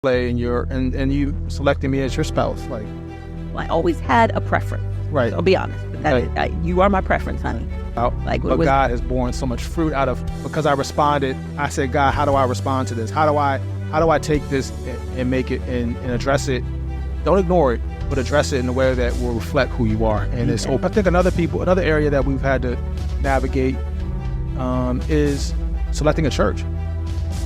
and you selecting me as your spouse, like. I always had a preference. Right. So I'll be honest. You are my preference, honey. But God has borne so much fruit out of, because I responded. I said, God, how do I respond to this? How do I take this and make it and address it? Don't ignore it, but address it in a way that will reflect who you are. And it's open. I think another area that we've had to navigate is selecting a church.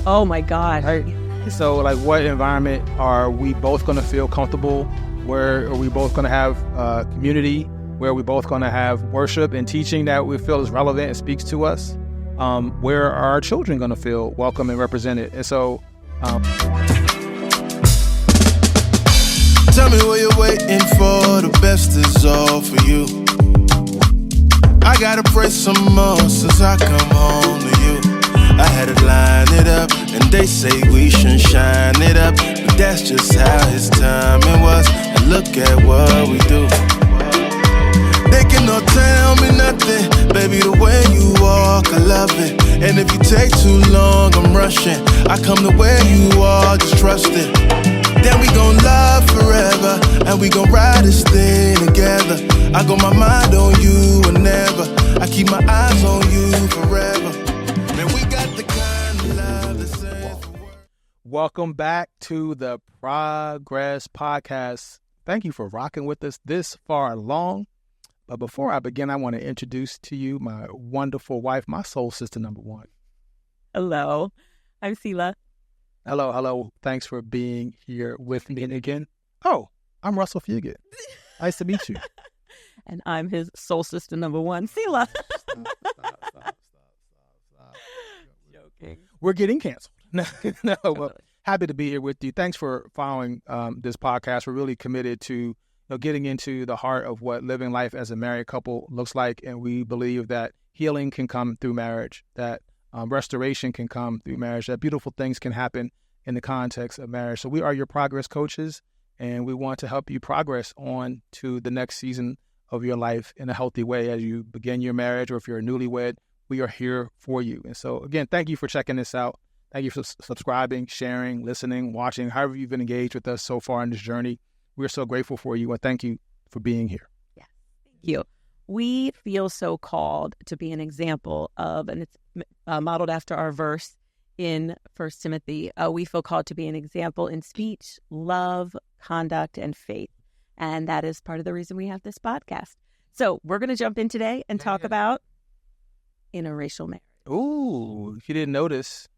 Oh my God. Right? So like, what environment are we both going to feel comfortable? Where are we both going to have community? Where are we both going to have worship and teaching that we feel is relevant and speaks to us? Where are our children going to feel welcome and represented? And so... Tell me what you're waiting for, the best is all for you. I gotta pray some more since I come home to you. I had to line it up, and they say we shouldn't shine it up, but that's just how his timing was, and look at what we do. They cannot tell me nothing, baby, the way you walk, I love it. And if you take too long, I'm rushing. I come the way you are, just trust it. Then we gon' love forever, and we gon' ride this thing together. I got my mind on you whenever, I keep my eyes on you forever. Man, we got the kind of love that says. Welcome back to the Progress Podcast. Thank you for rocking with us this far along. But before I begin, I want to introduce to you my wonderful wife, my soul sister number one. Hello, I'm Selah. Hello. Thanks for being here with me again. Oh, I'm Russell Fugit. Nice to meet you. And I'm his soul sister number one, Selah. Stop. Joking. We're getting canceled. No, well, happy to be here with you. Thanks for following this podcast. We're really committed to getting into the heart of what living life as a married couple looks like. And we believe that healing can come through marriage, that restoration can come through marriage, that beautiful things can happen in the context of marriage. So we are your progress coaches, and we want to help you progress on to the next season of your life in a healthy way as you begin your marriage, or if you're a newlywed, we are here for you. And so again, thank you for checking this out. Thank you for subscribing, sharing, listening, watching, however you've been engaged with us so far in this journey. We're so grateful for you, and thank you for being here. Yeah, thank you. We feel so called to be an example of, and it's modeled after our verse in 1 Timothy. We feel called to be an example in speech, love, conduct, and faith. And that is part of the reason we have this podcast. So we're going to jump in today and talk about interracial marriage. Ooh, if you didn't notice,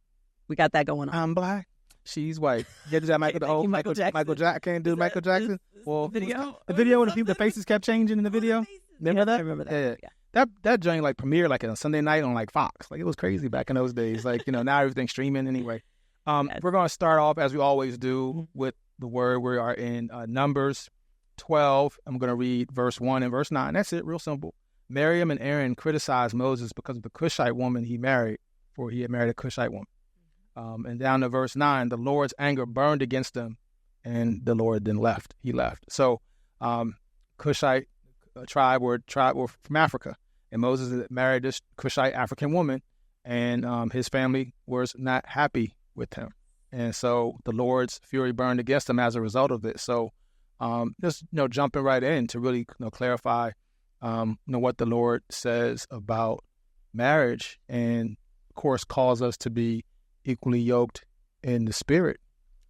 we got that going on. I'm black. She's white. Yeah, did that Michael Jackson? Can't do Michael Jackson. Well, the video when the faces kept changing in the video. Remember that? I remember that. Yeah. That joint like premiered like on a Sunday night on like Fox. Like it was crazy back in those days. Like, now everything's streaming anyway. We're going to start off as we always do with the word. We are in Numbers 12. I'm going to read verse 1 and verse 9. That's it. Real simple. Miriam and Aaron criticized Moses because of the Cushite woman he married, for he had married a Cushite woman. And down to verse 9, the Lord's anger burned against them, and the Lord then left. He left. So Cushite tribe were from Africa, and Moses married this Cushite African woman, and his family was not happy with him. And so the Lord's fury burned against him as a result of it. So just jumping right in to really clarify what the Lord says about marriage, and of course calls us to be equally yoked in the spirit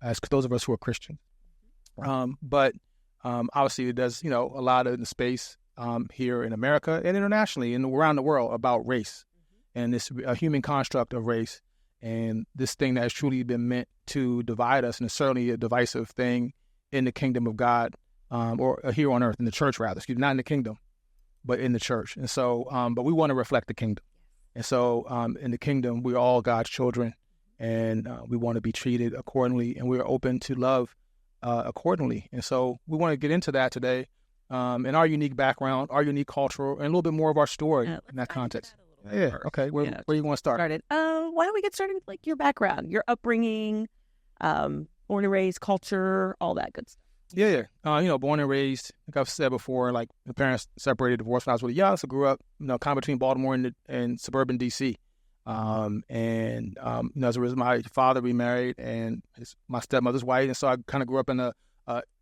as those of us who are Christian. But obviously there's, a lot in the space here in America and internationally and around the world about race and this human construct of race, and this thing that has truly been meant to divide us, and it's certainly a divisive thing in the kingdom of God, or here on earth, in the church rather, not in the kingdom, but in the church. And so, but we want to reflect the kingdom. And so in the kingdom, we're all God's children, and we want to be treated accordingly, and we're open to love accordingly. And so we want to get into that today, in our unique background, our unique culture, and a little bit more of our story in that context. Okay. Where you want to start? Why don't we get started with like your background, your upbringing, born and raised, culture, all that good stuff. Born and raised, like I've said before, like my parents separated, divorced when I was really young, so grew up, kind of between Baltimore and suburban DC. As a result, my father remarried, and my stepmother's white, and so I kind of grew up in a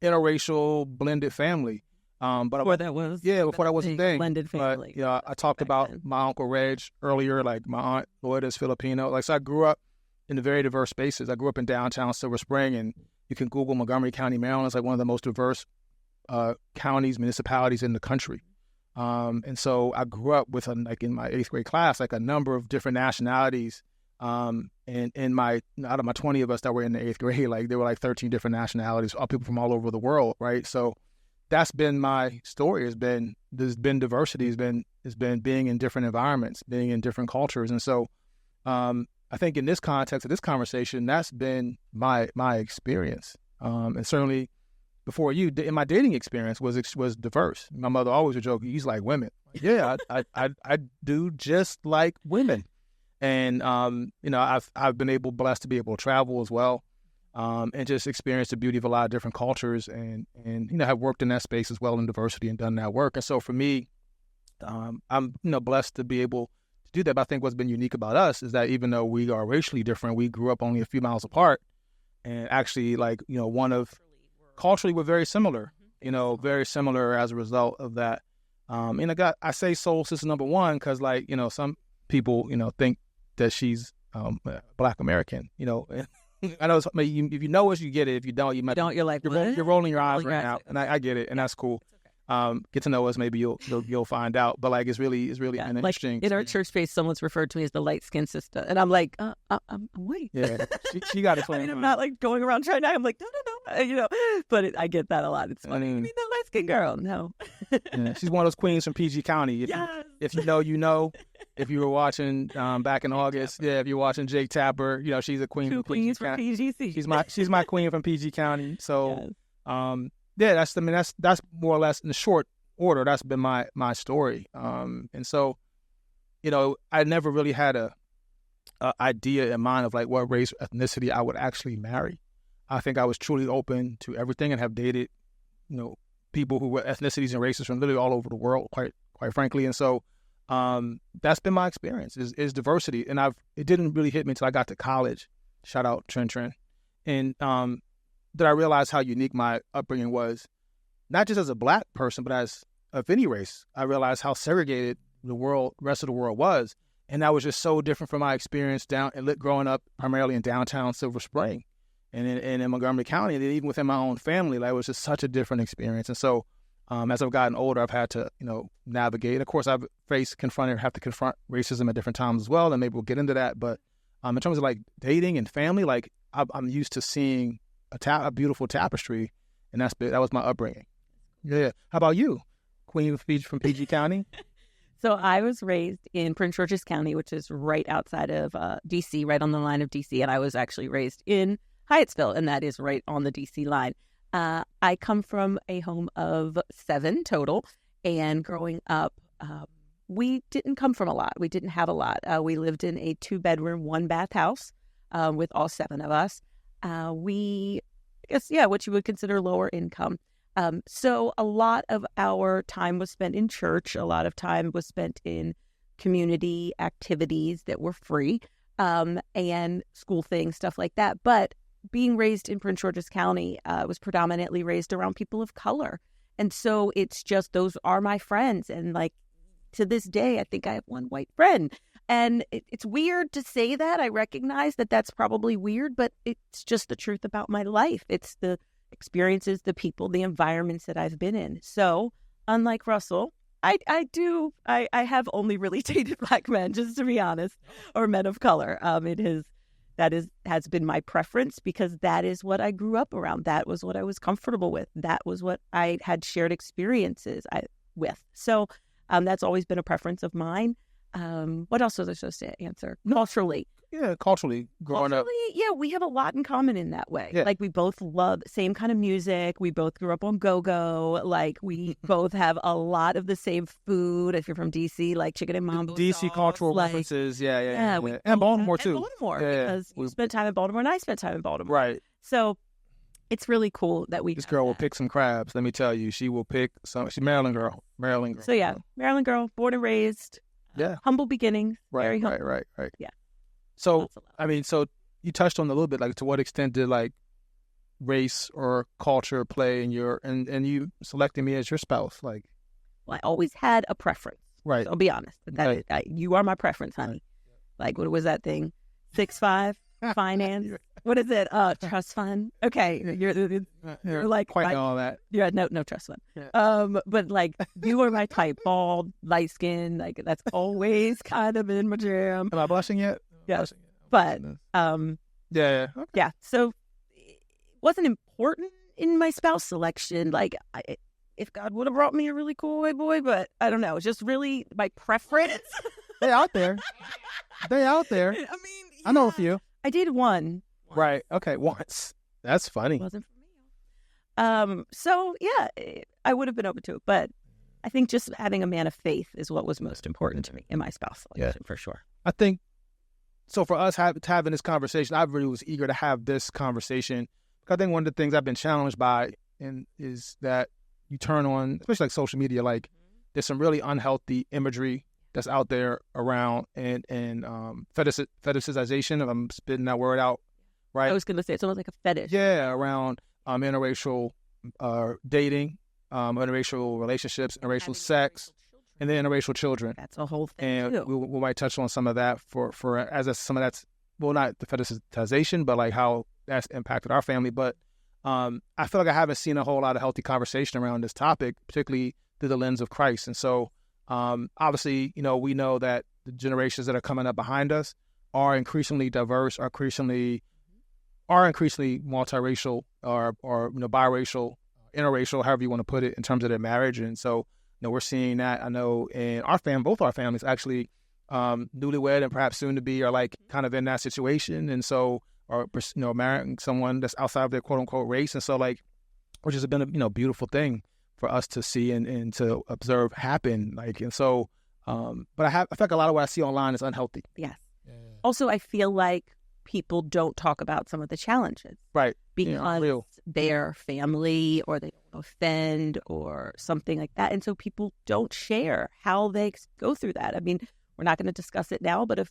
interracial blended family. Before that was a thing. Blended family. But, I talked about my Uncle Reg earlier, like my Aunt Lloyd is Filipino. Like, so I grew up in very diverse spaces. I grew up in downtown Silver Spring, and you can Google Montgomery County, Maryland. It's like one of the most diverse counties, municipalities in the country. And so I grew up with, like in my 8th grade class, like a number of different nationalities. And out of my 20 of us that were in the 8th grade, like there were like 13 different nationalities, all people from all over the world, right? So that's been my story. There's been diversity. It's been being in different environments, being in different cultures. And so I think in this context of this conversation, that's been my experience. And certainly before you, in my dating experience was diverse. My mother always would joke, "He's like women." Yeah, I do just like women. And I've been blessed to be able to travel as well. And just experience the beauty of a lot of different cultures, and have worked in that space as well in diversity and done that work. And so for me, I'm blessed to be able to do that. But I think what's been unique about us is that even though we are racially different, we grew up only a few miles apart, and actually, culturally we're very similar. Very similar as a result of that. I say soul sister number one because some people think that she's Black American. I know if you know us, you get it. If you don't, you're like, you're rolling your eyes right now, and I get it, and that's cool. Get to know us, maybe you'll find out. But it's really an interesting. In our church space, someone's referred to me as the light skinned sister, and I'm like, I'm white. Yeah, she got it. I'm not like going around trying to. I'm like, no, But I get that a lot. It's funny. I mean, the light skinned girl. No. Yeah, she's one of those queens from PG County. If you know, you know. If you were watching back in August, if you're watching Jake Tapper, she's a queen. Two queens from PGC. She's my queen from PG County. So, that's more or less in the short order. That's been my story. And so, I never really had a idea in mind of like what race or ethnicity I would actually marry. I think I was truly open to everything and have dated, people who were ethnicities and races from literally all over the world, quite frankly. And so, that's been my experience is diversity. And it didn't really hit me until I got to college. Shout out Tren. And that I realized how unique my upbringing was, not just as a Black person, but as of any race. I realized how segregated the rest of the world was. And that was just so different from my experience growing up primarily in downtown Silver Spring and in Montgomery County. And even within my own family, it was just such a different experience. And so as I've gotten older, I've had to, navigate. Of course, have to confront racism at different times as well, and maybe we'll get into that. But in terms of dating and family, I'm used to seeing a beautiful tapestry, and that was my upbringing. Yeah. How about you, Queen from PG County? So I was raised in Prince George's County, which is right outside of D.C., right on the line of D.C., and I was actually raised in Hyattsville, and that is right on the D.C. line. I come from a home of 7 total, and growing up, we didn't come from a lot. We didn't have a lot. We lived in a 2-bedroom, 1-bath house with all 7 of us. What you would consider lower income. So a lot of our time was spent in church. A lot of time was spent in community activities that were free, and school things, stuff like that. But being raised in Prince George's County, was predominantly raised around people of color. And so it's just, those are my friends. And to this day, I think I have one white friend. And it's weird to say that. I recognize that that's probably weird, but it's just the truth about my life. It's the experiences, the people, the environments that I've been in. So unlike Russell, I have only really dated Black men, just to be honest, or men of color. Has been my preference because that is what I grew up around. That was what I was comfortable with. That was what I had shared experiences with. So that's always been a preference of mine. What else was I supposed to answer? Culturally. Yeah, culturally, growing up. Yeah, we have a lot in common in that way. Yeah. We both love the same kind of music. We both grew up on go-go. We both have a lot of the same food. If you're from D.C., chicken and mambo D.C. sauce, cultural references, yeah. And Baltimore, too. Because you spent time in Baltimore and I spent time in Baltimore. Right. So it's really cool that This girl will pick some crabs. Let me tell you, she will pick some. She's Maryland girl. So yeah, Maryland girl, born and raised. Yeah. Humble beginnings. Right, very humble. Right. Yeah. So, Lots of love. I mean, so you touched on a little bit, like to what extent did like race or culture play in your, and you selecting me as your spouse? Like, Well, I always had a preference. right. So I'll be honest. You are my preference, honey. Like, what was that thing? 6'5", finance. What is it? Trust fund. Okay, you're like quite all that. Yeah, no trust fund. Yeah. But like you are my type, bald, light skin. Like that's always kind of in my jam. Am I blushing yet? Yeah, but yeah. Okay. yeah. So it wasn't important in my spouse selection. Like, if God would have brought me a really cool white boy, but I don't know. It's just really my preference. They out there. They out there. I mean, I know a few. I did one. Right. Okay. Once. That's funny. It wasn't for me. So yeah, I would have been open to it, but I think just having a man of faith is what was most important to me in my spouse selection, for sure. I think so. For us having this conversation, I really was eager to have this conversation. I think one of the things I've been challenged by is that you turn on, especially like social media, like there's some really unhealthy imagery that's out there around and fetishization, if I'm spitting that word out, right? I was going to say it's almost like a fetish. Yeah, around interracial dating, interracial relationships, interracial sex, and then interracial children. That's a whole thing and too. we might touch on some of that for as some of that's, well, not the fetishization, but like how that's impacted our family. But I feel like I haven't seen a whole lot of healthy conversation around this topic, particularly through the lens of Christ. And so obviously, we know that the generations that are coming up behind us are increasingly diverse, are increasingly multiracial or biracial, interracial, however you want to put it, in terms of their marriage. And so, we're seeing that. I know in our both our families actually, newlywed and perhaps soon to be are like kind of in that situation. And so, or marrying someone that's outside of their quote unquote race. And so, like, which has been a beautiful thing for us to see and to observe happen. Like, and so, but I feel like a lot of what I see online is unhealthy. Yes. Yeah. Also, I feel like people don't talk about some of the challenges. Right. Because their family or they don't offend or something like that. And so people don't share how they go through that. I mean, we're not going to discuss it now, but if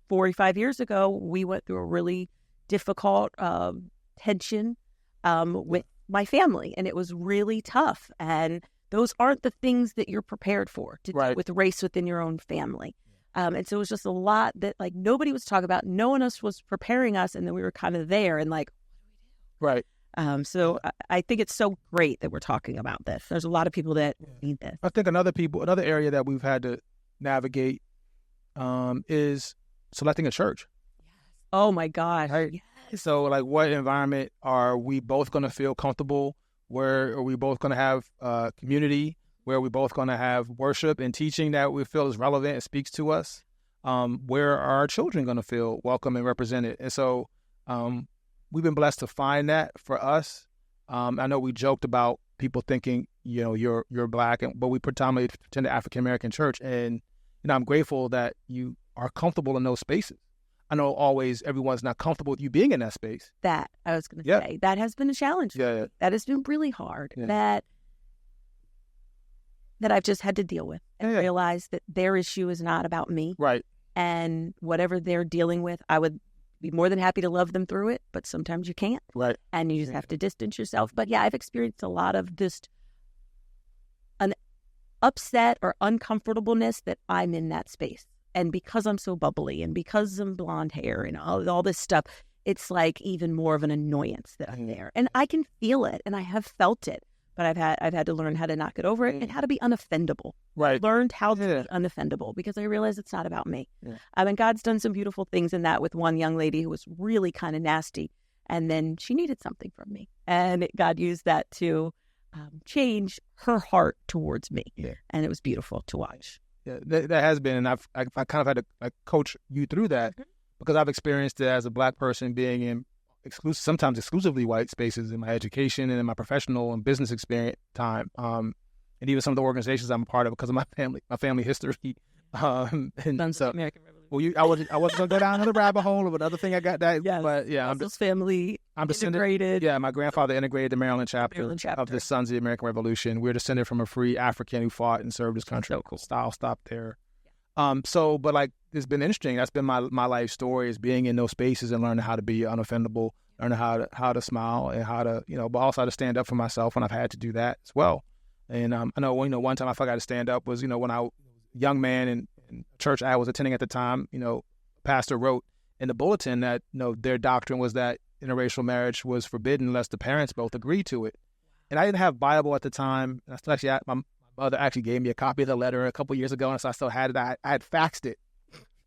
45 years ago, we went through a really difficult tension with my family, and it was really tough. And those aren't the things that you're prepared for to deal with race within your own family. And so it was just a lot that like nobody was talking about. No one else was preparing us. And then we were kind of there and like, right. So I think it's so great that we're talking about this. There's a lot of people that need this. I think another area that we've had to navigate is selecting a church. Yes. Oh my gosh. Right? Yes. So like what environment are we both going to feel comfortable? Where are we both going to have community? Where are we both going to have worship and teaching that we feel is relevant and speaks to us? Where are our children going to feel welcome and represented? And so we've been blessed to find that for us. I know we joked about people thinking, you're Black, but we predominantly attend the African American church. And, I'm grateful that you are comfortable in those spaces. I know always everyone's not comfortable with you being in that space. That, I was going to say, that has been a challenge. Yeah. That has been really hard. Yeah. That I've just had to deal with and realize that their issue is not about me. Right. And whatever they're dealing with, I would be more than happy to love them through it, but sometimes you can't. Right. And you just have to distance yourself. But yeah, I've experienced a lot of just an upset or uncomfortableness that I'm in that space. And because I'm so bubbly and because I'm blonde hair and all this stuff, it's like even more of an annoyance that I'm there. And I can feel it and I have felt it. But I've had to learn how to not get over it and how to be unoffendable. Right. Learned how to be unoffendable because I realized it's not about me. Yeah. And God's done some beautiful things in that with one young lady who was really kind of nasty. And then she needed something from me. And God used that to change her heart towards me. Yeah. And it was beautiful to watch. Yeah, that has been. And I've kind of had to coach you through that because I've experienced it as a Black person being in sometimes exclusively white spaces in my education and in my professional and business experience time, and even some of the organizations I'm a part of because of my family history. And so, American Revolution. Well, I wasn't gonna go down another rabbit hole of another thing I got that. Yes. But yeah, I'm integrated. Yeah, my grandfather integrated the Maryland chapter of the Sons of the American Revolution. We're descended from a free African who fought and served his country. So cool. Style stopped there. But like, it's been interesting. That's been my life story, is being in those spaces and learning how to be unoffendable, learning how to smile, and how to, but also how to stand up for myself when I've had to do that as well. And I know, one time I forgot to stand up was, when I was a young man in church I was attending at the time, pastor wrote in the bulletin that, their doctrine was that interracial marriage was forbidden unless the parents both agreed to it. And I didn't have Bible at the time. My mother actually gave me a copy of the letter a couple years ago, and so I still had it. I had faxed it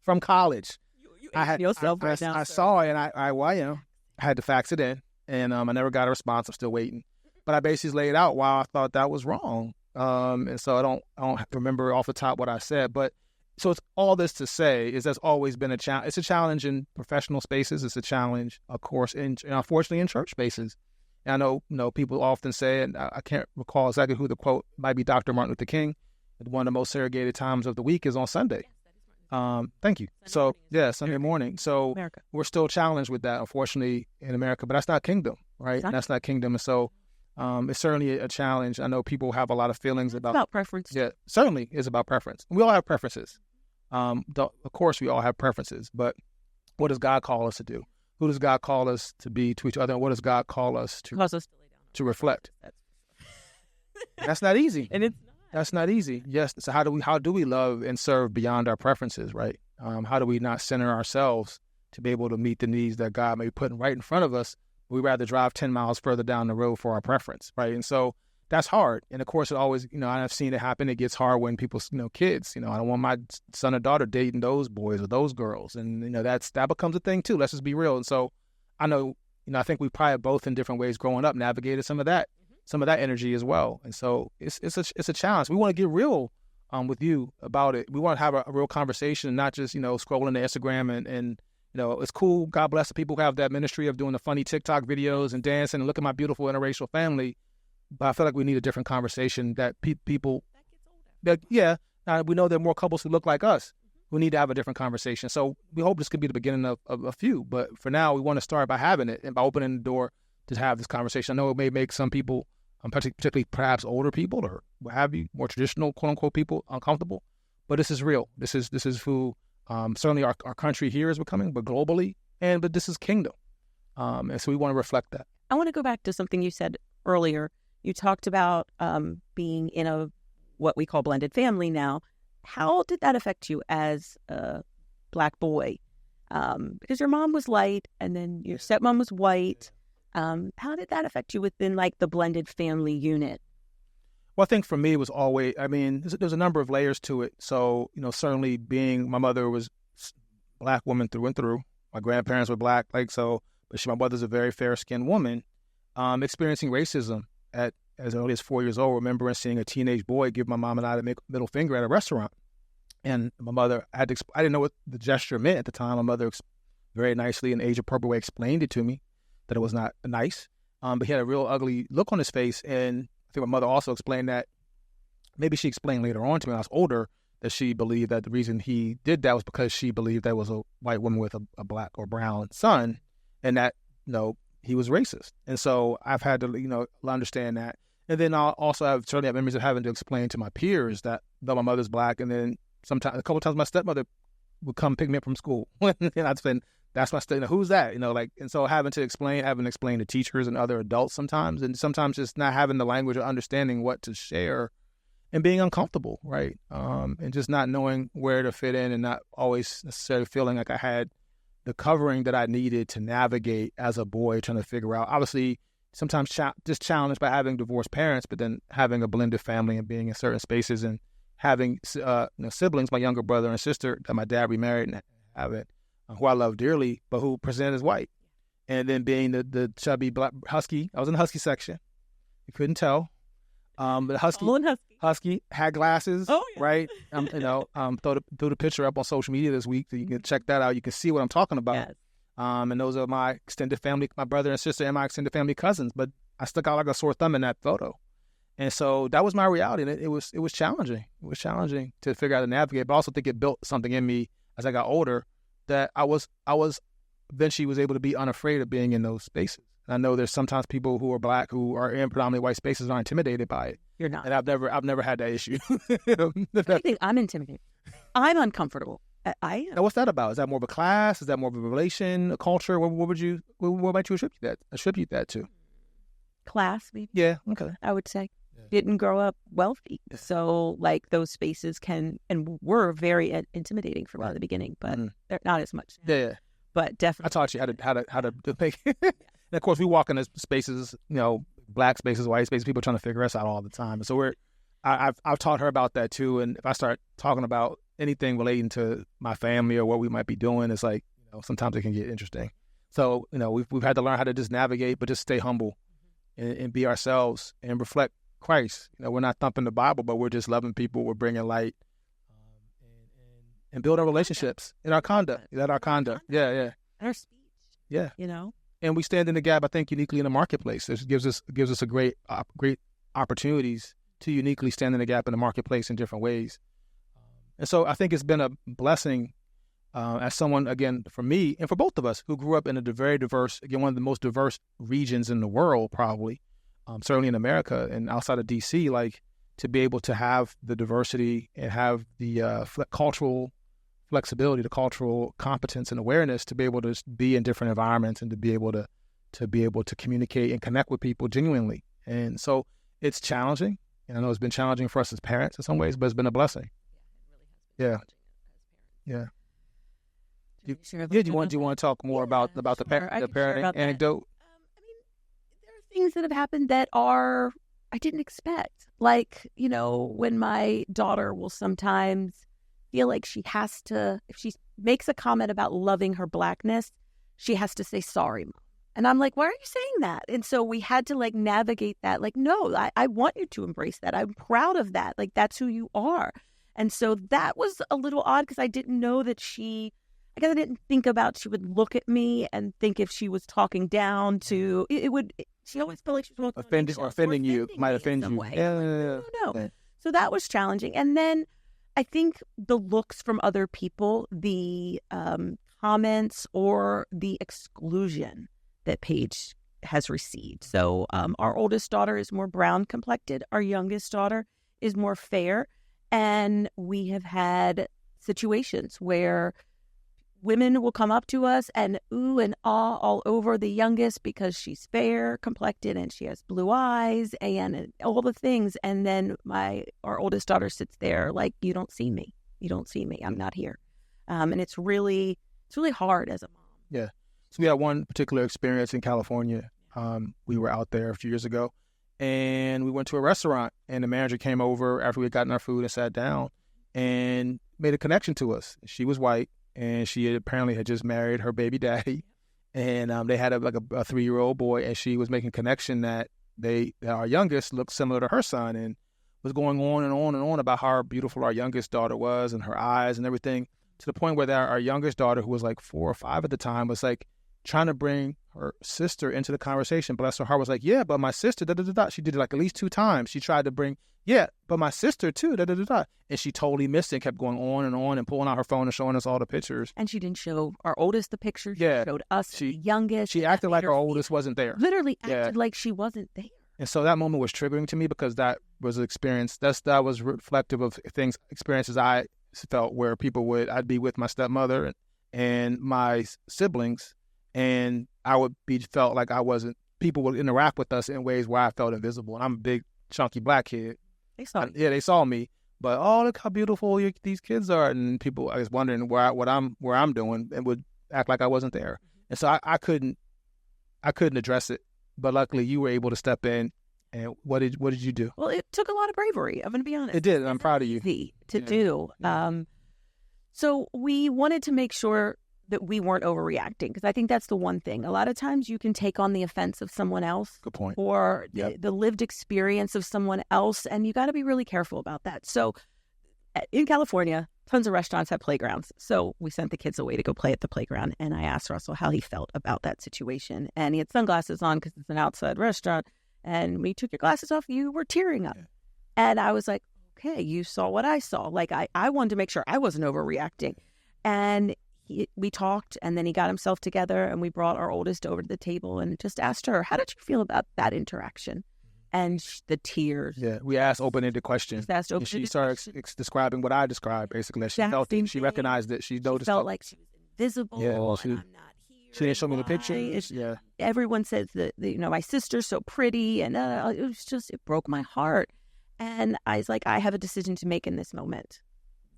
from college. You yourself right now. I saw it, and I had to fax it in, and I never got a response. I'm still waiting. But I basically laid out why I thought that was wrong. And so I don't remember off the top what I said. But so it's all this to say is there's always been a challenge. It's a challenge in professional spaces. It's a challenge, of course, unfortunately, in church spaces. And I know, people often say, and I can't recall exactly who the quote might be, Dr. Martin Luther King, one of the most segregated times of the week is on Sunday. Thank you. Sunday morning. So America. We're still challenged with that, unfortunately, in America. But that's not kingdom, right? That's not kingdom. And so it's certainly a challenge. I know people have a lot of feelings about preference. Yeah, certainly is about preference. We all have preferences. Of course, we all have preferences. But what does God call us to do? Who does God call us to be to each other? And what does God call us to lay down to reflect? That's not easy. And it's not. That's not easy. Yes. So how do we love and serve beyond our preferences, right? How do we not center ourselves to be able to meet the needs that God may be putting right in front of us? We'd rather drive 10 miles further down the road for our preference, right? And so that's hard. And of course, it always, I've seen it happen. It gets hard when people, kids, I don't want my son or daughter dating those boys or those girls. And, that becomes a thing too. Let's just be real. And so I know, I think we probably both in different ways growing up navigated some of that energy as well. And so it's a challenge. We want to get real with you about it. We want to have a real conversation, not just, scrolling the Instagram and it's cool. God bless the people who have that ministry of doing the funny TikTok videos and dancing and look at my beautiful interracial family. But I feel like we need a different conversation that people, we know there are more couples who look like us who need to have a different conversation. So we hope this could be the beginning of a few. But for now, we want to start by having it and by opening the door to have this conversation. I know it may make some people, particularly perhaps older people or what have you, more traditional, quote unquote, people uncomfortable. But this is real. This is who certainly our country here is becoming, but globally, but this is kingdom. And so we want to reflect that. I want to go back to something you said earlier. You talked about being in what we call blended family now. How did that affect you as a Black boy? Because your mom was light and then your stepmom was white. How did that affect you within like the blended family unit? Well, I think for me it was always, there's a number of layers to it. So, certainly my mother was a Black woman through and through. My grandparents were Black, but my mother's a very fair-skinned woman, experiencing racism at as early as 4 years old, remembering seeing a teenage boy give my mom and I the middle finger at a restaurant. And my mother, I didn't know what the gesture meant at the time. My mother very nicely, in an age-appropriate way, explained it to me, that it was not nice. But he had a real ugly look on his face. And I think my mother also explained that, maybe she explained later on to me when I was older, that she believed that the reason he did that was because she believed that was a white woman with a Black or brown son, and that, he was racist. And so I've had to, understand that. And then I also certainly have memories of having to explain to my peers that though my mother's Black, and then a couple of times my stepmother would come pick me up from school. And I'd say, that's my stepmother. Who's that? And so having to explain to teachers and other adults sometimes, and sometimes just not having the language or understanding what to share and being uncomfortable, right? And just not knowing where to fit in and not always necessarily feeling like I had the covering that I needed to navigate as a boy, trying to figure out, obviously, sometimes just challenged by having divorced parents, but then having a blended family and being in certain spaces and having siblings, my younger brother and sister that my dad remarried and who I love dearly, but who present as white. And then being the chubby Black husky. I was in the husky section. You couldn't tell. But husky had glasses, right? Throw the picture up on social media this week, so you can check that out. You can see what I'm talking about. Yes. And those are my extended family, my brother and sister, and my extended family cousins. But I stuck out like a sore thumb in that photo, and so that was my reality. And it was challenging. It was challenging to figure out how to navigate. But I also think it built something in me as I got older that I was eventually was able to be unafraid of being in those spaces. And I know there's sometimes people who are Black who are in predominantly white spaces are intimidated by it. You're not. And I've never had that issue. I think I'm intimidated. I'm uncomfortable. I am. Now, what's that about? Is that more of a class? Is that more of a relation, a culture? What might you attribute that to? Class, maybe. Yeah, okay. I would say. Didn't grow up wealthy. So like those spaces can and were very intimidating for me at the beginning, but they're not as much. Yeah. But definitely. I taught you how to make and of course we walk in the spaces, black spaces, white spaces, people trying to figure us out all the time. So I've taught her about that too. And if I start talking about anything relating to my family or what we might be doing, it's like, sometimes it can get interesting. So, we've had to learn how to just navigate, but just stay humble and be ourselves and reflect Christ. We're not thumping the Bible, but we're just loving people. We're bringing light and building relationships in our conduct. Yeah. In our speech. Yeah. And we stand in the gap, I think, uniquely in the marketplace. It gives us a great opportunities to uniquely stand in the gap in the marketplace in different ways. And so I think it's been a blessing as someone, again, for me and for both of us who grew up in a very diverse, again, one of the most diverse regions in the world, probably. Certainly in America and outside of D.C., like to be able to have the diversity and have the cultural flexibility, the cultural competence and awareness to be able to be in different environments and to be able to communicate and connect with people genuinely. And so it's challenging. And I know it's been challenging for us as parents in some ways, but it's been a blessing. Yeah, it really has been challenging. Do you want to talk more about the parenting anecdote? Things that have happened that I didn't expect. Like, when my daughter will sometimes feel like she has to, if she makes a comment about loving her blackness, she has to say, sorry, Mom. And I'm like, why are you saying that? And so we had to navigate that. No, I want you to embrace that. I'm proud of that. That's who you are. And so that was a little odd because I didn't know that I didn't think about she would look at me and think if she was talking down to, she always felt like she was offending you, might offend you. No. So that was challenging. And then I think the looks from other people, the comments or the exclusion that Paige has received. So our oldest daughter is more brown complected. Our youngest daughter is more fair. And we have had situations where women will come up to us and ooh and ah all over the youngest because she's fair complected and she has blue eyes and all the things. And then our oldest daughter sits there like, you don't see me. I'm not here. And it's really hard as a mom. Yeah. So we had one particular experience in California. We were out there a few years ago and we went to a restaurant and the manager came over after we had gotten our food and sat down and made a connection to us. She was white. And she apparently had just married her baby daddy, and they had a 3-year-old boy. And she was making a connection that our youngest looked similar to her son, and was going on and on and on about how beautiful our youngest daughter was and her eyes and everything, to the point where our youngest daughter, who was 4 or 5 at the time, was trying to bring her sister into the conversation. Bless her heart, was yeah, but my sister, da-da-da-da. She did it at least 2 times. She tried to bring, yeah, but my sister too, da-da-da-da. And she totally missed it and kept going on and pulling out her phone and showing us all the pictures. And she didn't show our oldest the pictures. Yeah. She showed us the youngest. She acted like our oldest wasn't there. Literally acted like she wasn't there. And so that moment was triggering to me because that was an experience, that was reflective of experiences I felt where I'd be with my stepmother and my siblings, and felt like people would interact with us in ways where I felt invisible. And I'm a big, chunky black kid. They saw me. Yeah, they saw me. But look how beautiful these kids are, and people I was wondering where I'm doing, and would act like I wasn't there. And so I couldn't address it. But luckily, you were able to step in. And what did you do? Well, it took a lot of bravery. I'm going to be honest. It did. I'm proud of you. To do. So we wanted to make sure that we weren't overreacting, because I think that's the one thing. A lot of times you can take on the offense of someone else. Good point. Or the lived experience of someone else, and you got to be really careful about that. So in California, tons of restaurants have playgrounds. So we sent the kids away to go play at the playground, and I asked Russell how he felt about that situation. And he had sunglasses on because it's an outside restaurant. And when you took your glasses off, you were tearing up. Yeah. And I was like, okay, you saw what I saw. I wanted to make sure I wasn't overreacting. And we talked, and then he got himself together, and we brought our oldest over to the table and just asked her, how did you feel about that interaction? And the tears. Yeah, we asked open-ended questions. Just asked And open-ended she started questions. describing what I described, basically. That she felt it. She recognized it. She noticed. She felt like she was invisible. Yeah, well, and I'm not here. She didn't show me the Why? pictures. Yeah. Everyone says that, my sister's so pretty, and it broke my heart. And I was like, I have a decision to make in this moment.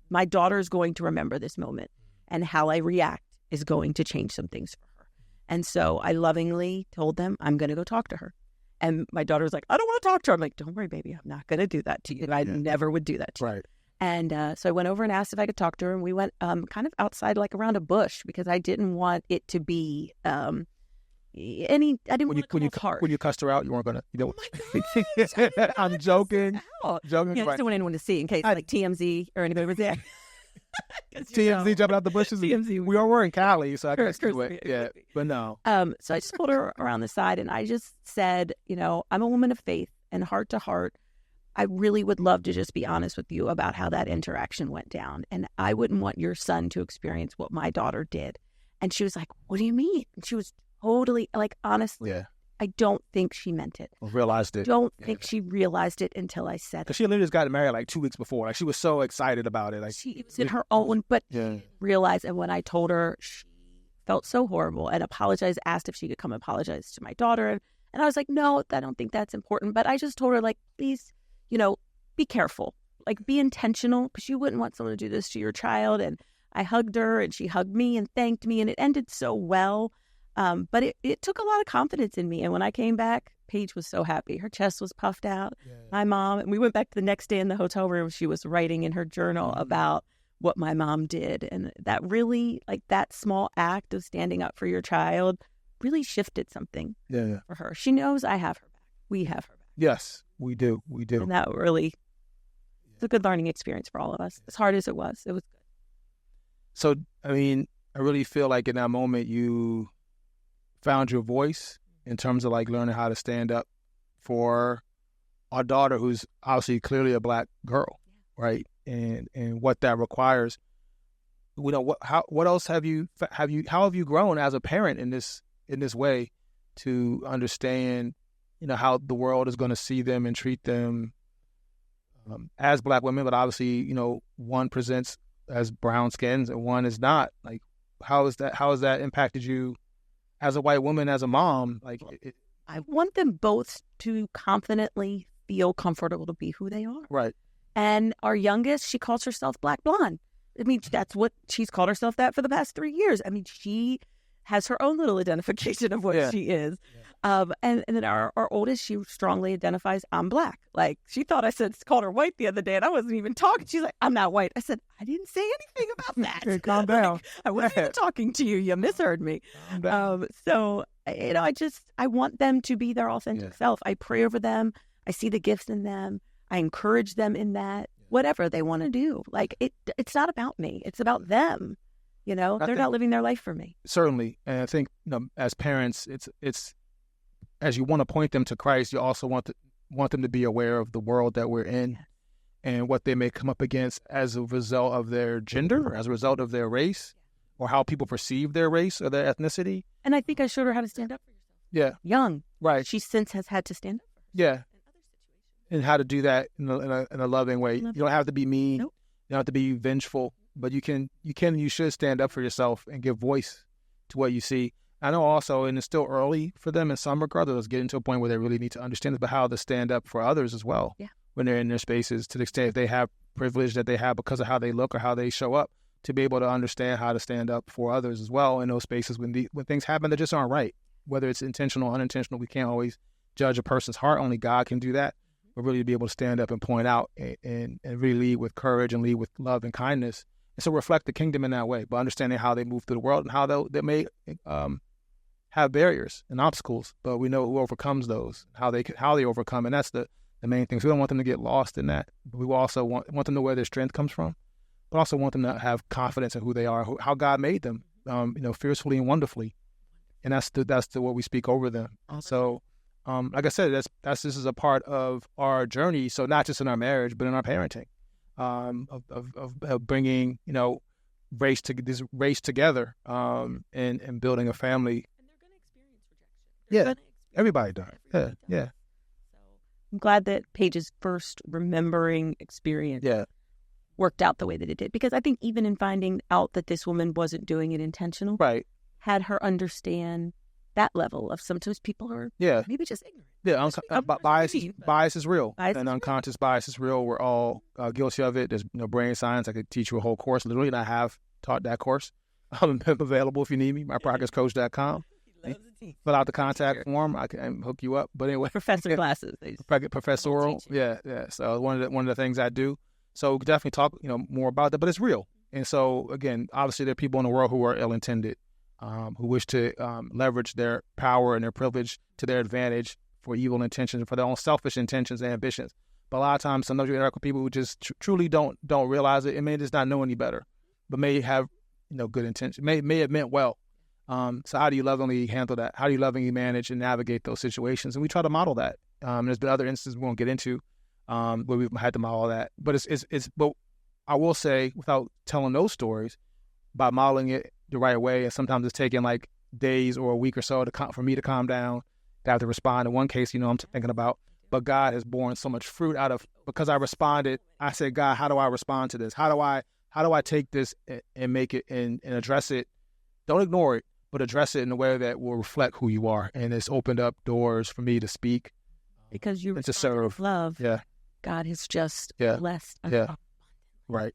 My daughter is going to remember this moment, and how I react is going to change some things for her. And so I lovingly told them, I'm going to go talk to her. And my daughter was like, I don't want to talk to her. I'm like, don't worry, baby. I'm not going to do that to you. I never would do that to you. Right. And so I went over and asked if I could talk to her. And we went kind of outside, like around a bush, because I didn't want it to be I didn't want to come off harsh. When you cussed her out, you weren't going to. Oh my gosh, I'm joking. Joking. Yeah, I just don't want anyone to see in case like TMZ or anybody was there. TMZ jumping out the bushes. TMZ. We are in Cali, so I guess do it. It Yeah, but no. So I just pulled her around the side, and I just said, I'm a woman of faith, and heart to heart, I really would love to just be honest with you about how that interaction went down, and I wouldn't want your son to experience what my daughter did. And she was like, "What do you mean?" And she was totally like, honestly, Yeah. I don't think she meant it. Realized it. Don't think she realized it until I said it. Because she literally just got married like 2 weeks before. Like she was so excited about it. Like It was in her own, but she realized. And when I told her, she felt so horrible and apologized, asked if she could come apologize to my daughter. And I was like, no, I don't think that's important. But I just told her, like, please, be careful. Like, be intentional, because you wouldn't want someone to do this to your child. And I hugged her, and she hugged me and thanked me. And it ended so well. But it took a lot of confidence in me. And when I came back, Paige was so happy. Her chest was puffed out. Yeah. My mom, and we went back the next day in the hotel room. She was writing in her journal about what my mom did. And that really, like that small act of standing up for your child really shifted something for her. She knows I have her back. We have her back. Yes, we do. We do. And that really, it's a good learning experience for all of us. As hard as it was good. So, I mean, I really feel like in that moment you found your voice in terms of like learning how to stand up for our daughter, who's obviously clearly a Black girl, right? And what that requires. What else how have you grown as a parent in this way to understand, how the world is going to see them and treat them as Black women, but obviously, one presents as brown skins and one is not. Like, how has that impacted you as a white woman, as a mom? Like, I want them both to confidently feel comfortable to be who they are. Right. And our youngest, she calls herself Black Blonde. I mean, that's what she's called herself that for the past 3 years. I mean, she has her own little identification of what she is. Yeah. And then our oldest, she strongly identifies, I'm Black. Like, she thought I called her white the other day, and I wasn't even talking. She's like, I'm not white. I said, I didn't say anything about that. Hey, calm down. Like, I wasn't even talking to you. You misheard me. So, I want them to be their authentic self. I pray over them. I see the gifts in them. I encourage them in that, whatever they want to do. Like, it's not about me. It's about them. They're not living their life for me. Certainly. And I think, as parents, it's as you want to point them to Christ, you also want them to be aware of the world that we're in and what they may come up against as a result of their gender, or as a result of their race, or how people perceive their race or their ethnicity. And I think I showed her how to stand up for yourself. Yeah. Young. Right. She since has had to stand up for herself. Yeah. In other situations. And how to do that in a loving way. You don't have to be mean. Nope. You don't have to be vengeful, but you should stand up for yourself and give voice to what you see. I know also, and it's still early for them in some regard, they're getting to a point where they really need to understand it, but how to stand up for others as well. Yeah. When they're in their spaces, to the extent if they have privilege that they have because of how they look or how they show up, to be able to understand how to stand up for others as well in those spaces when things happen that just aren't right, whether it's intentional or unintentional. We can't always judge a person's heart. Only God can do that. But really to be able to stand up and point out and really lead with courage and lead with love and kindness. And so reflect the kingdom in that way, but understanding how they move through the world and how they may have barriers and obstacles, but we know who overcomes those, how they overcome. And that's the main thing. So we don't want them to get lost in that. But we also want them to know where their strength comes from, but also want them to have confidence in who they are, how God made them, fearfully and wonderfully. And that's what we speak over them. So, like I said, this is a part of our journey. So not just in our marriage, but in our parenting, of bringing, race together, and building a family. And they're going to experience rejection. Everybody does. Yeah. I'm glad that Paige's first remembering experience worked out the way that it did. Because I think even in finding out that this woman wasn't doing it intentional, had her understand that level of sometimes people are maybe just ignorant. Yeah, bias is real. And unconscious bias is real. We're all guilty of it. There's brain science. I could teach you a whole course, literally, and I have taught that course. I'm available if you need me, myprogresscoach.com. Fill out the contact form. I can hook you up. But anyway, professor classes, professorial. Yeah. So one of the things I do. So we could definitely talk, more about that. But it's real. And so again, obviously there are people in the world who are ill-intended, who wish to leverage their power and their privilege to their advantage for evil intentions and for their own selfish intentions and ambitions. But a lot of times, sometimes you interact with people who just truly don't realize it and may just not know any better, but may have good intention, may have meant well. So how do you lovingly handle that? How do you lovingly manage and navigate those situations? And we try to model that. There's been other instances we won't get into where we've had to model that. But but I will say, without telling those stories, by modeling it the right way, and sometimes it's taking like days or a week or so for me to calm down, to have to respond. In one case, I'm thinking about, but God has borne so much fruit out of, because I responded. I said, God, how do I respond to this? How do I take this and make it and address it? Don't ignore it, but address it in a way that will reflect who you are. And it's opened up doors for me to speak. Because you and to serve. Love. Yeah. God has just blessed us. Yeah. Right.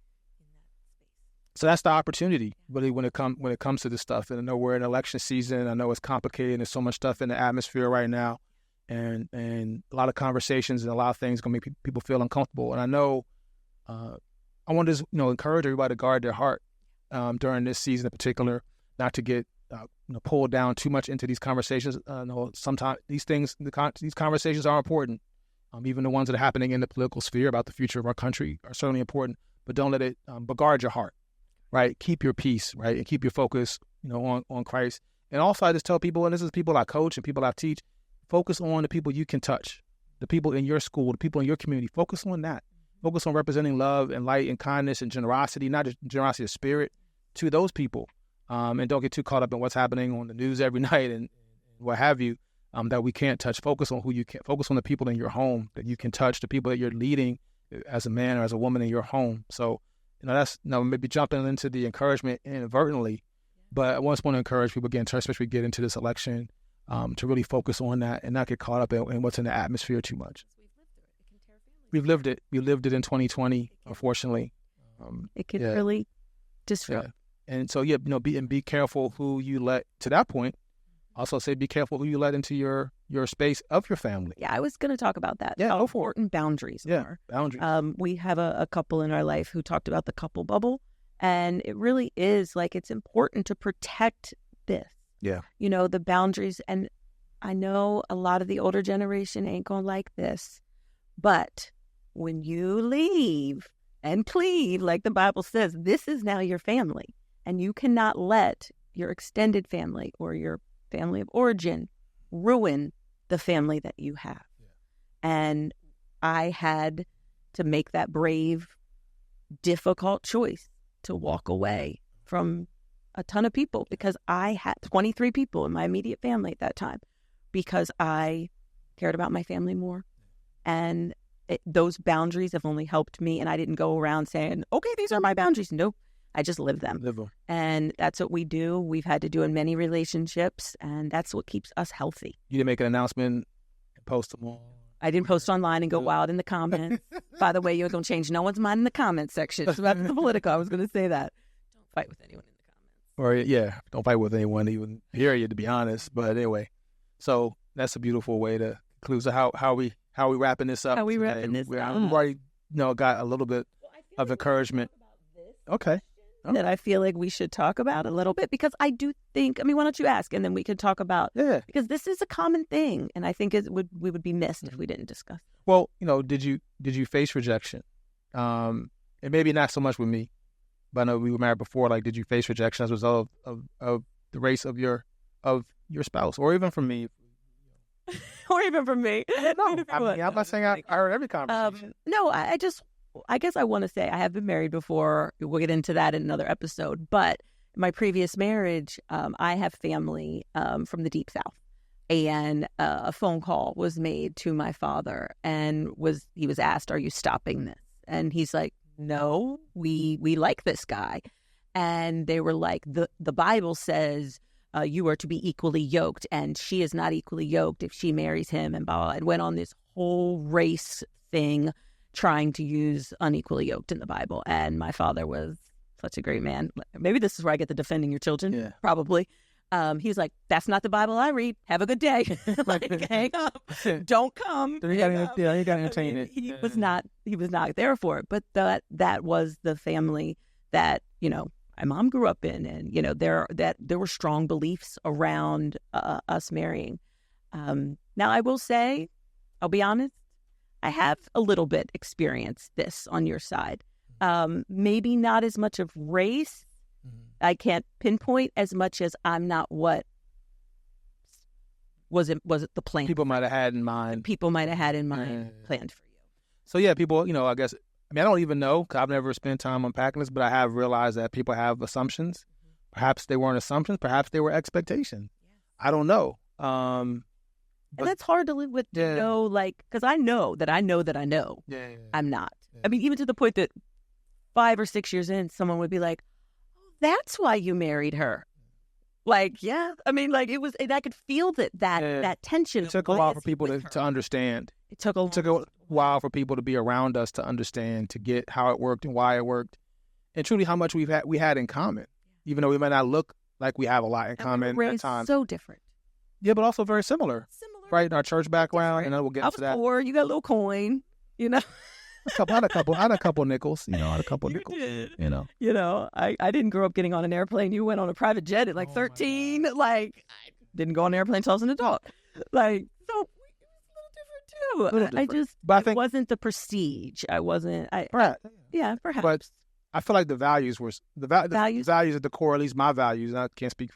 So that's the opportunity, really, when it comes to this stuff. And I know we're in election season. I know it's complicated. And there's so much stuff in the atmosphere right now, and a lot of conversations and a lot of things going to make people feel uncomfortable. And I know I want to encourage everybody to guard their heart during this season in particular, not to get pulled down too much into these conversations. Sometimes these conversations are important. Even the ones that are happening in the political sphere about the future of our country are certainly important. But don't let it. But guard your heart. Right, keep your peace, right, and keep your focus, on Christ. And also, I just tell people, and this is people I coach and people I teach, focus on the people you can touch, the people in your school, the people in your community. Focus on that. Focus on representing love and light and kindness and generosity, not just generosity of spirit, to those people. And don't get too caught up in what's happening on the news every night and what have you, that we can't touch. Focus on who you can. Focus on the people in your home that you can touch, the people that you're leading as a man or as a woman in your home. So. That's maybe jumping into the encouragement inadvertently, but I just want to encourage people again, especially get into this election, to really focus on that and not get caught up in what's in the atmosphere too much. We've lived it. We lived it in 2020, unfortunately. It can really disrupt. Yeah. And so, be careful who you let, to that point, also say be careful who you let into your space of your family. Yeah, I was going to talk about that. Yeah, how important boundaries are. Boundaries. We have a couple in our life who talked about the couple bubble, and it really is like it's important to protect this. Yeah. The boundaries. And I know a lot of the older generation ain't going to like this, but when you leave and cleave, like the Bible says, this is now your family, and you cannot let your extended family or your family of origin ruin the family that you have. Yeah. And I had to make that brave, difficult choice to walk away from a ton of people, because I had 23 people in my immediate family at that time, because I cared about my family more. And those boundaries have only helped me. And I didn't go around saying, okay, these are my boundaries. Nope. I just live them. And that's what we do. We've had to do in many relationships, and that's what keeps us healthy. You didn't make an announcement and post them all? I didn't post online and go wild in the comments. By the way, you're going to change no one's mind in the comments section. So that's the political. I was going to say that. Don't fight with anyone in the comments. Or, don't fight with anyone even hear you, to be honest. But anyway, so that's a beautiful way to conclude. So how we wrapping this up? How we wrapping this up? We've already got a little bit of encouragement. Okay. That I feel like we should talk about a little bit, because I do think, why don't you ask, and then we can talk about, because this is a common thing, and I think we would be missed if we didn't discuss it. Well, did you face rejection? And maybe not so much with me, but I know we were married before. Like, did you face rejection as a result of the race of your spouse, or even from me? Or even from me? No, I'm not saying I heard every conversation. No, I guess I want to say I have been married before. We'll get into that in another episode. But my previous marriage, I have family from the Deep South. and a phone call was made to my father, and he was asked, "Are you stopping this?" And he's like, "No, we like this guy." And they were like, the Bible says you are to be equally yoked, and she is not equally yoked if she marries him, and blah, blah, blah. It went on this whole race thing trying to use unequally yoked in the Bible. And my father was such a great man. Maybe this is where I get the defending your children. Yeah. Probably. He was like, "That's not the Bible I read. Have a good day." Like, hang up. Don't come. You got to entertain it. He was not there for it. But that was the family that, my mom grew up in, and there were strong beliefs around us marrying. Now I will say, I'll be honest, I have a little bit experienced this on your side. Maybe not as much of race. I can't pinpoint as much as I'm not what was it the plan. People might have had in mind. Planned for you. So yeah, people, I guess. I don't even know, because I've never spent time unpacking this, but I have realized that people have assumptions. Perhaps they weren't assumptions. Perhaps they were expectations. I don't know. And that's hard to live with, because I know that I know that I know I'm not. Yeah. I mean, even to the point that 5 or 6 years in, someone would be like, "Oh, that's why you married her." Like, yeah. I mean, like, it was, and I could feel that tension. It took a while for people to understand. It took a while for people to be around us to understand, to get how it worked and why it worked, and truly how much we had in common, even though we might not look like we have a lot in common at times. So different. Yeah, but also very similar. Right, in our church background, and then we'll get to that. I was poor. You got a little coin, I had a couple nickels. I had a couple nickels. Did. I didn't grow up getting on an airplane. You went on a private jet at 13. Like, I didn't go on an airplane until I was an adult. Like, so it was a little different too. I think it wasn't the prestige. I wasn't. Perhaps. Yeah, perhaps. But I feel like the values were the values at the core. At least my values. And I can't speak.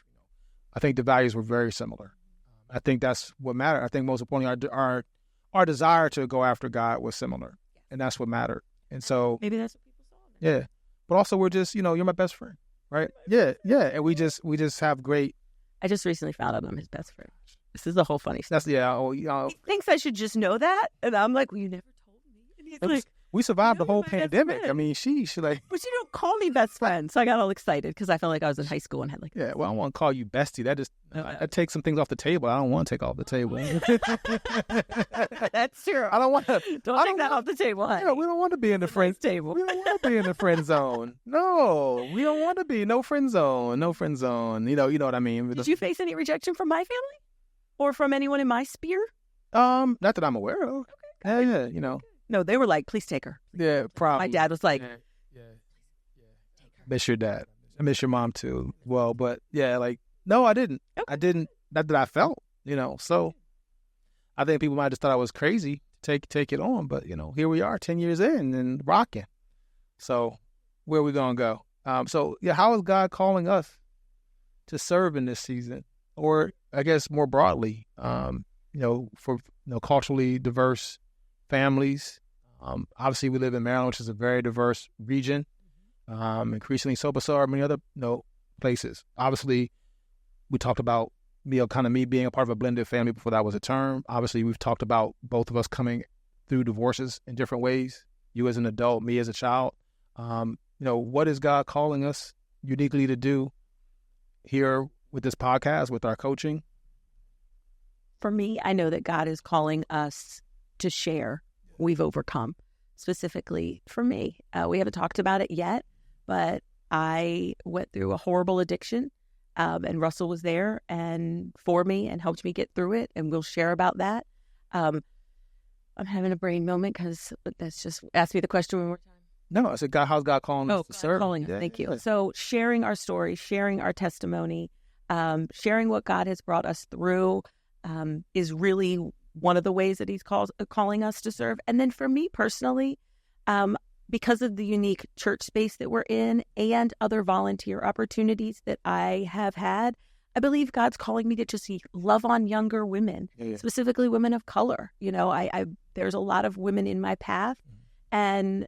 I think the values were very similar. I think that's what mattered. I think most importantly, our desire to go after God was similar, and that's what mattered. And so maybe that's what people saw. Yeah, but also we're just, you're my best friend, right? Yeah, and we just have great. I just recently found out I'm his best friend. This is a whole funny stuff. He thinks I should just know that, and I'm like, "Well, you never told me." And he's like, we survived the whole pandemic. I mean, she like. But you don't call me best friend, so I got all excited because I felt like I was in high school and had like. Yeah, well, I don't want to call you bestie. That just that takes some things off the table. I don't want to take off the table. That's true. I don't want to. Don't take that off the table. Honey. We don't want to be in the friend table. We don't want to be in the friend zone. No, we don't want to be. No friend zone. No friend zone. You know what I mean. Did you face any rejection from my family, or from anyone in my sphere? Not that I'm aware of. Okay. Yeah. No, they were like, "Please take her." Yeah, probably. My dad was like, "Yeah. Miss your dad. I miss your mom too." Well, but yeah, like, no, I didn't. Okay. I didn't. Not that I felt, So I think people might have just thought I was crazy to take it on, but here we are, 10 years in and rocking. So where are we gonna go? So yeah, how is God calling us to serve in this season, or I guess more broadly, for culturally diverse families? Obviously, we live in Maryland, which is a very diverse region, increasingly so, but so are many other places. Obviously, we talked about me being a part of a blended family before that was a term. Obviously, we've talked about both of us coming through divorces in different ways. You as an adult, me as a child. What is God calling us uniquely to do here with this podcast, with our coaching? For me, I know that God is calling us to share we've overcome. Specifically for me, we haven't talked about it yet, but I went through a horrible addiction, and Russell was there and for me and helped me get through it, and we'll share about that. I'm having a brain moment because that's just, ask me the question one more time. No, I said, God, how's God calling us to serve? Thank you. So sharing our story, sharing our testimony, sharing what God has brought us through is really one of the ways that he's calling us to serve. And then for me personally, because of the unique church space that we're in and other volunteer opportunities that I have had, I believe God's calling me to just love on younger women, specifically women of color. There's a lot of women in my path, and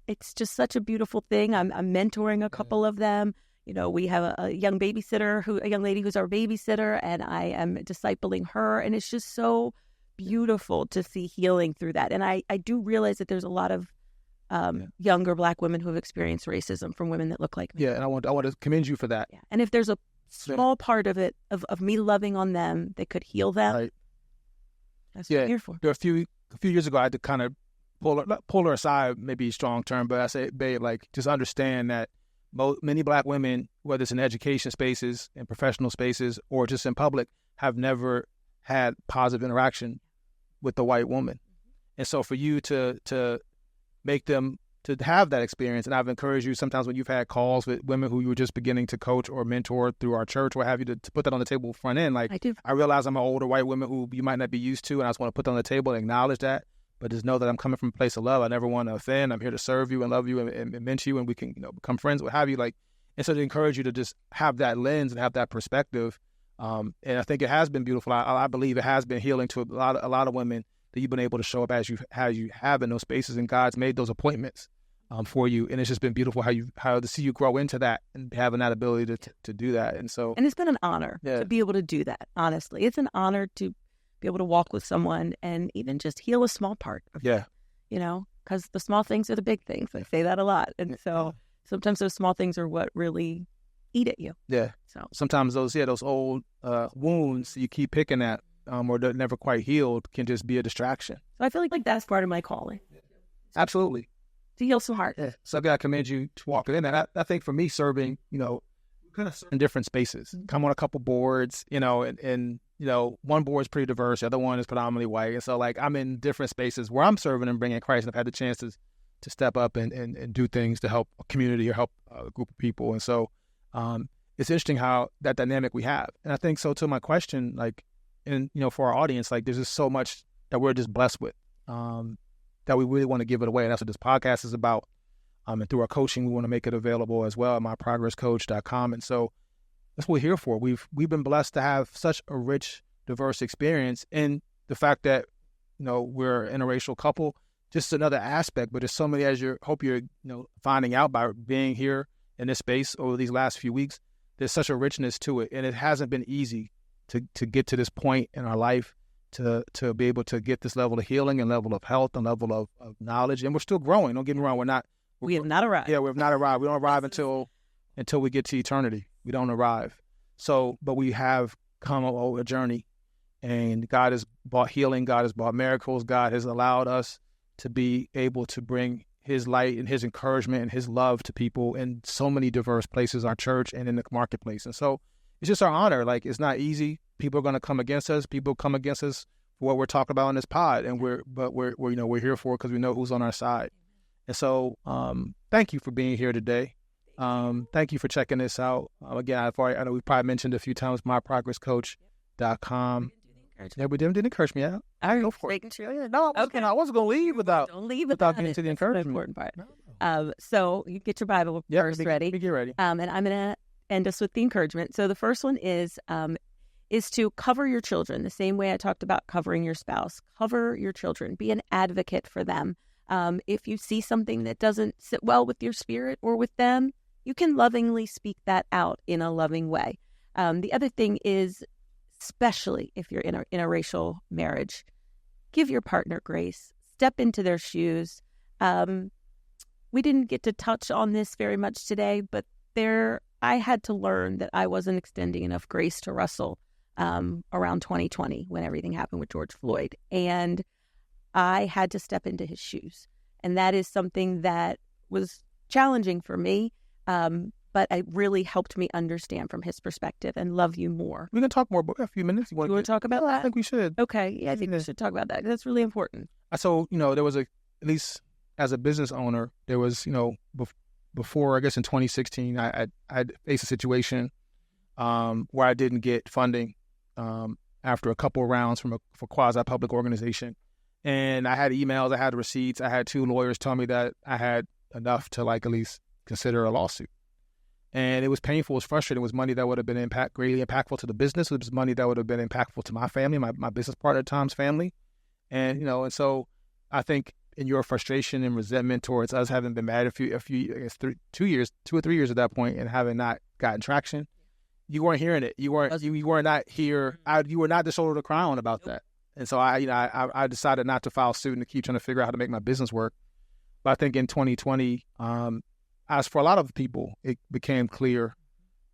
it's just such a beautiful thing. I'm mentoring a couple of them. We have a young babysitter, a young lady who's our babysitter, and I am discipling her. And it's just so beautiful to see healing through that. And I do realize that there's a lot of younger Black women who have experienced racism from women that look like me. Yeah, and I want to commend you for that. Yeah. And if there's a small part of it, of me loving on them that could heal them, right. That's what I'm here for. There a few years ago, I had to kind of pull her aside, maybe a strong term, but I say, babe, like, just understand that many Black women, whether it's in education spaces, in professional spaces, or just in public, have never had positive interaction with the white woman. And so for you to make them to have that experience, and I've encouraged you sometimes when you've had calls with women who you were just beginning to coach or mentor through our church, what have you, to put that on the table front end. Like, I do. I realize I'm an older white woman who you might not be used to, and I just want to put that on the table and acknowledge that, but just know that I'm coming from a place of love. I never want to offend. I'm here to serve you and love you and mentor you, and we can become friends, what have you. Like, and so to encourage you to just have that lens and have that perspective. And I think it has been beautiful. I believe it has been healing to a lot of women that you've been able to show up as you have in those spaces, and God's made those appointments for you, and it's just been beautiful how to see you grow into that and having that ability to do that. And it's been an honor to be able to do that. Honestly, it's an honor to be able to walk with someone and even just heal a small part of it, because the small things are the big things. I say that a lot, and so sometimes those small things are what really eat at you. Yeah. So sometimes those old wounds you keep picking at, or they're never quite healed, can just be a distraction. So I feel like that's part of my calling. Absolutely. To heal some heart. Yeah. So I gotta commend you to walking in. And I think for me, serving, kind of in different spaces. Come on a couple boards, and one board is pretty diverse, the other one is predominantly white. And so, like, I'm in different spaces where I'm serving and bringing Christ, and I've had the chance to step up and do things to help a community or help a group of people. And so it's interesting how that dynamic we have. And I think so, to my question, like, and, for our audience, like, there's just so much that we're just blessed with, that we really want to give it away. And that's what this podcast is about. And through our coaching, we want to make it available as well at myprogresscoach.com. And so that's what we're here for. We've been blessed to have such a rich, diverse experience. And the fact that, we're an interracial couple, just another aspect, but there's so many, as hope you're finding out by being here in this space over these last few weeks. There's such a richness to it. And it hasn't been easy to get to this point in our life, to be able to get this level of healing and level of health and level of knowledge. And we're still growing. Don't get me wrong. We have not arrived. Yeah, we have not arrived. We don't arrive until we get to eternity. We don't arrive. So, but we have come a journey, and God has brought healing. God has brought miracles. God has allowed us to be able to bring His light and His encouragement and His love to people in so many diverse places, our church and in the marketplace. And so it's just our honor. Like, it's not easy. People are going to come against us. People come against us for what we're talking about in this pod, and we're here for it because we know who's on our side. And so, thank you for being here today. Thank you for checking this out. Again, I know we probably mentioned a few times, myprogresscoach.com. Yeah, we didn't encourage me out. All right, go for it. Sure. No, I wasn't going to leave without getting into the encouragement. That's the important part. No. So you get your Bible first ready. Get ready. And I'm going to end us with the encouragement. So the first one is to cover your children the same way I talked about covering your spouse. Cover your children. Be an advocate for them. If you see something that doesn't sit well with your spirit or with them, you can lovingly speak that out in a loving way. The other thing is, especially if you're in a interracial marriage, give your partner grace. Step into their shoes. We didn't get to touch on this very much today, but I had to learn that I wasn't extending enough grace to Russell around 2020 when everything happened with George Floyd. And I had to step into his shoes. And that is something that was challenging for me, but it really helped me understand from his perspective and love you more. We can talk more, but a few minutes. You want to talk about that? I think we should. Okay. Yeah, I think we should talk about that. That's really important. So, there was at least as a business owner, there was, before, I guess in 2016, I faced a situation where I didn't get funding after a couple of rounds for quasi-public organization. And I had emails, I had receipts, I had 2 lawyers tell me that I had enough to at least consider a lawsuit. And it was painful, it was frustrating. It was money that would have been greatly impactful to the business. It was money that would have been impactful to my family, my business partner at times family. And, and so I think in your frustration and resentment towards us having been married 2 or 3 years at that point and having not gotten traction, you weren't hearing it. You were not here. You were not the shoulder of the crown about that. And so I decided not to file suit and to keep trying to figure out how to make my business work. But I think in 2020, as for a lot of people, it became clear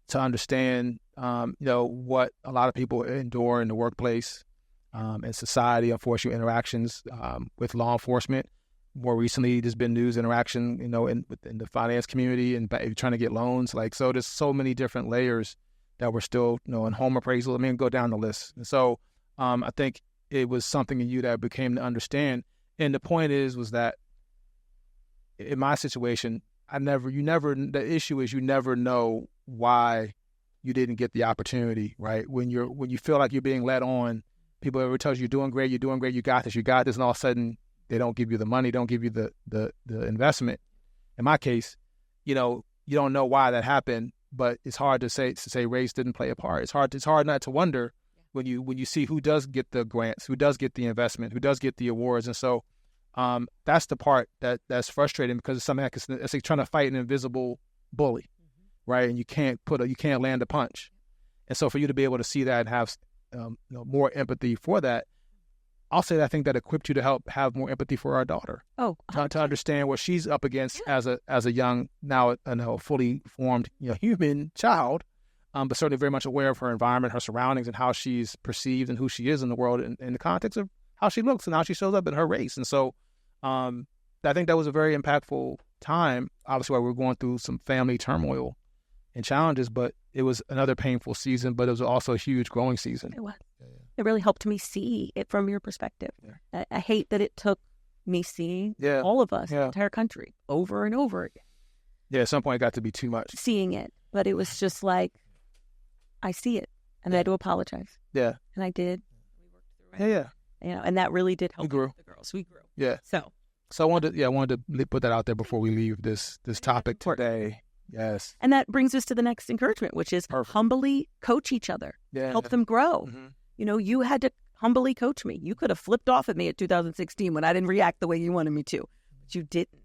to understand, what a lot of people endure in the workplace, and society, unfortunate interactions with law enforcement. More recently, there's been news interaction, within the finance community and trying to get loans. So there's so many different layers that were still, in home appraisal. Go down the list. And so I think it was something in you that became to understand. And the point was that in my situation, the issue is you never know why you didn't get the opportunity, right? When you feel like you're being led on, people ever tell you you're doing great, you got this, and all of a sudden they don't give you the money, don't give you the investment. In my case, you don't know why that happened, but it's hard to say race didn't play a part. It's hard not to wonder when you see who does get the grants, who does get the investment, who does get the awards. And so that's the part that's frustrating, because it's something it's like trying to fight an invisible bully, right? And you can't land a punch. And so for you to be able to see that and have more empathy for that, I'll say that I think that equipped you to help have more empathy for our daughter. Oh, to understand what she's up against as a young, now fully formed human child, but certainly very much aware of her environment, her surroundings, and how she's perceived and who she is in the world in the context of how she looks and how she shows up in her race. And so I think that was a very impactful time, obviously, while we were going through some family turmoil and challenges, but it was another painful season, but it was also a huge growing season. It was. It really helped me see it from your perspective. Yeah. I hate that it took me seeing all of us, the entire country, over and over again. Yeah, at some point it got to be too much. Seeing it, but it was just like, I see it, and I had to apologize. Yeah. And I did. We worked through it. Yeah. And that really did help the girls. We grew. Yeah. So I wanted to put that out there before we leave this topic today. Yes. And that brings us to the next encouragement, which is humbly coach each other. Yeah. Help them grow. Mm-hmm. You had to humbly coach me. You could have flipped off at me at 2016 when I didn't react the way you wanted me to, but you didn't.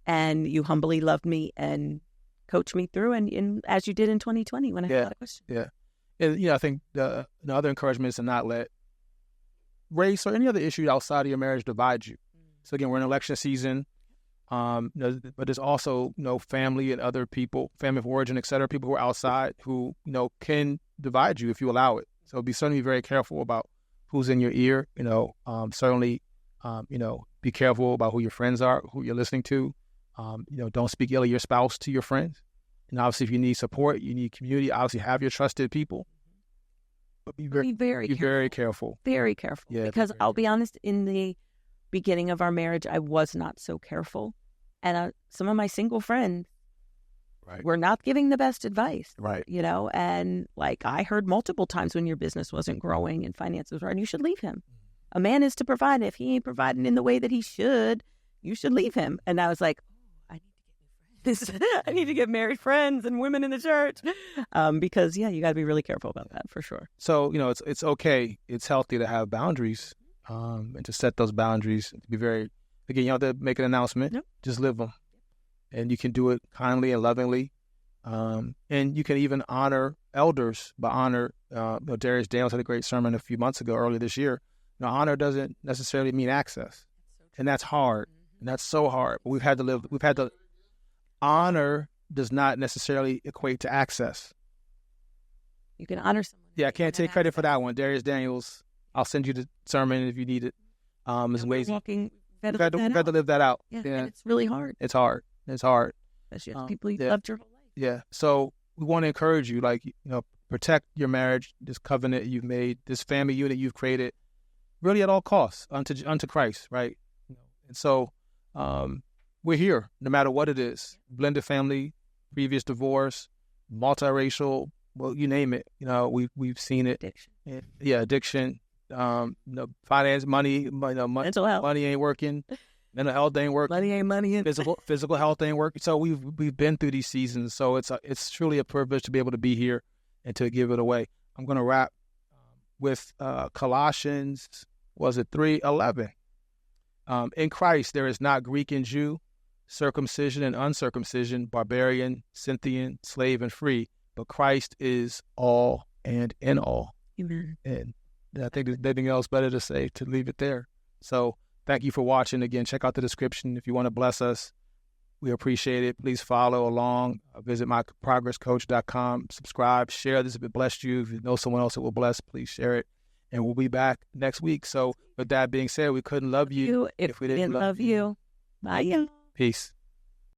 And you humbly loved me and coached me through, and as you did in 2020 when I had a lot of questions. Yeah. And, I think the other encouragement is to not let race or any other issue outside of your marriage divide you. So again, we're in election season, but there's also, family and other people, family of origin, et cetera, people who are outside who, can divide you if you allow it. So certainly be very careful about who's in your ear, certainly, be careful about who your friends are, who you're listening to. Don't speak ill of your spouse to your friends. And obviously, if you need support, you need community, obviously have your trusted people. But be very careful. Very careful. Yeah, because I'll be honest, in the beginning of our marriage, I was not so careful. And some of my single friends were not giving the best advice. Right. And I heard multiple times when your business wasn't growing and finances were, and you should leave him. A man is to provide. If he ain't providing in the way that he should, you should leave him. And I was like, I need to get new friends. I need to get married friends and women in the church. Because, you got to be really careful about that for sure. So, it's okay. It's healthy to have boundaries and to set those boundaries. To be very, again, you don't have to make an announcement. Yep. Just live them. And you can do it kindly and lovingly. And you can even honor elders by honor. Darius Daniels had a great sermon a few months ago, earlier this year. Honor doesn't necessarily mean access. And that's hard. And that's so hard. But we've had to honor does not necessarily equate to access. You can honor someone. Yeah, I can't take credit for that one. Darius Daniels, I'll send you the sermon if you need it. There's ways. We've had to live that out. Yeah, and it's really hard. It's hard. Especially with people you loved your whole life. Yeah. So we want to encourage you, protect your marriage, this covenant you've made, this family unit you've created, really at all costs unto Christ, right? And so we're here, no matter what it is. Blended family, previous divorce, multiracial, well, you name it. We've seen it. Addiction. Addiction. Finance, money, mental health. Money ain't working. Mental health ain't working. Money ain't money. Physical health ain't working. So we've been through these seasons. So it's truly a privilege to be able to be here and to give it away. I'm going to wrap with Colossians, 3:11. In Christ there is not Greek and Jew, circumcision and uncircumcision, barbarian, Scythian, slave and free, but Christ is all and in all. Amen. And I think there's nothing else better to say to leave it there. So thank you for watching. Again, check out the description if you want to bless us. We appreciate it. Please follow along. Visit myprogresscoach.com. Subscribe, share this if it blessed you. If you know someone else that will bless, please share it. And we'll be back next week. So with that being said, we couldn't love you if we didn't love you. Bye, y'all. Peace.